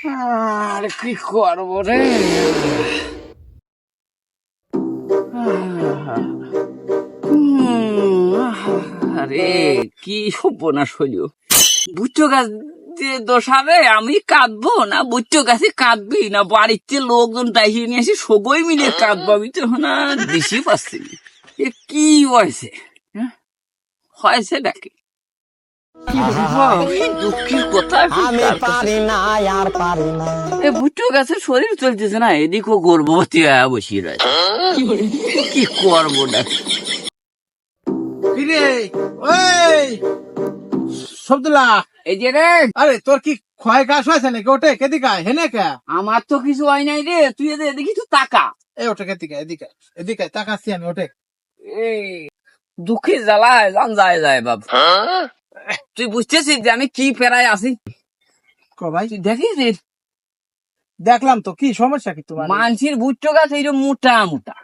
আর কি করবো রে? আরে কি সর্বনাশ হইল! বুচ্চো গাছ দিয়ে দোষাবে আমি কাঁদবো না? বুচ্চো গাছে কাঁদবি না? বাড়িতে লোকজন ডাইকে নিয়ে আসি সবই মিলে কাঁদবো? আমি তো এখন আর দিশি পাচ্ছি না। এ কি হয়েছে? হয়েছে নাকি? দুঃখের কথা বুট্টু গাছের শরীর চলতেছে না, এদিকও গর্ভবতী হয়ে বসিয়ে রয়েছে। কি করবো না? কিরে ওই শব্দুল্লাহ, এই যে রে, আরে তোর কি ক্ষয় কাশ হয়েছে নাকি? ওঠে কেদিকা হেনে কে? আমার তো কিছু হয় নাই রে, তুই এদিকে তো তাকা। এই ওঠে কেদিকা, এদিকে এদিকে তাকাচ্ছি আমি, ওঠে। এই দুঃখে জ্বালায় জান যায় যায় বাব। তুই বুঝতেছিস যে আমি কি পেরায় আছি? ক ভাই, তুই দেখিস রে, দেখলাম তো। কি সমস্যা কি তোমার? মানসির বুট্টো গাছ এইরকম মোটা মোটা,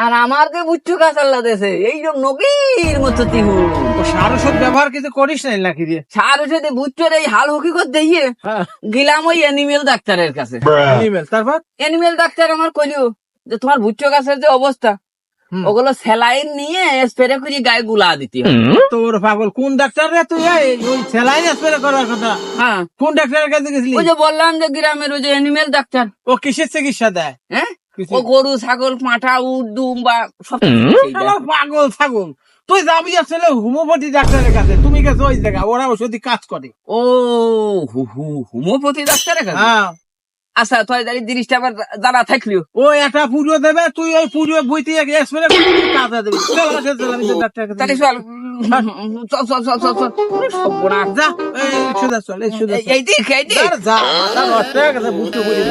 আর আমার যে বুট্টো গাছ আল্লাহ দেশে এইরকম নগীর মতো তিহু। ও সার ওষুধ ব্যবহার কিছু করিস নাই নাকি রে? সার ওষুধে বুট্টোর এই হাল হকিকত দিয়ে হ্যাঁ, গেলাম ওই অ্যানিমেল ডাক্তারের কাছে। ইমেল তারপর অ্যানিমেল ডাক্তার আমার কইলো যে তোমার ভুট্টো গাছের যে অবস্থা, ওগুলো স্যালাইন নিয়ে স্প্রে করে গায়ে গুলা দিতে হবে। তোর পাগল কোন ডাক্তার রে তুই? ওই স্যালাইন স্প্রে করার কথা হ্যাঁ, কোন ডাক্তারের কাছে গেছিলি? ওই যে বললাম যে গ্রামের ওই যে অ্যানিমেল ডাক্তার। ও কিসের চিকিৎসা দেয়? হ্যাঁ, ও গরু ছাগল পাঁঠা উট দুম বা সব কিছু সেই দেয়। আমার পাগল ছাগল, তুই যাবি আসলে হোমিওপ্যাথি ডাক্তারের কাছে। তুমি গেছো ওই জায়গা, ওরা ওষুধি কাজ করে। ও হোমিওপ্যাথি ডাক্তারের কাছে? হ্যাঁ, আচ্ছা তুই জানি জিনিসটা আবার জানা থাকলিও। ও একটা পুজো দেবে, তুই ওই পুজো বইতে স্প্রে করবি, কাজে দেবে। চল আসে, চল আমি তোর ডাক্তারের কাছে তাহলে নিয়ে চল চল চল চল চল চল। সর্বনাশ। যা, এই সোজা চল, এই সোজা চল। এই দিক এই দিক। যা, মাথা নষ্ট হয়ে গেছে, বুঝতে বুঝি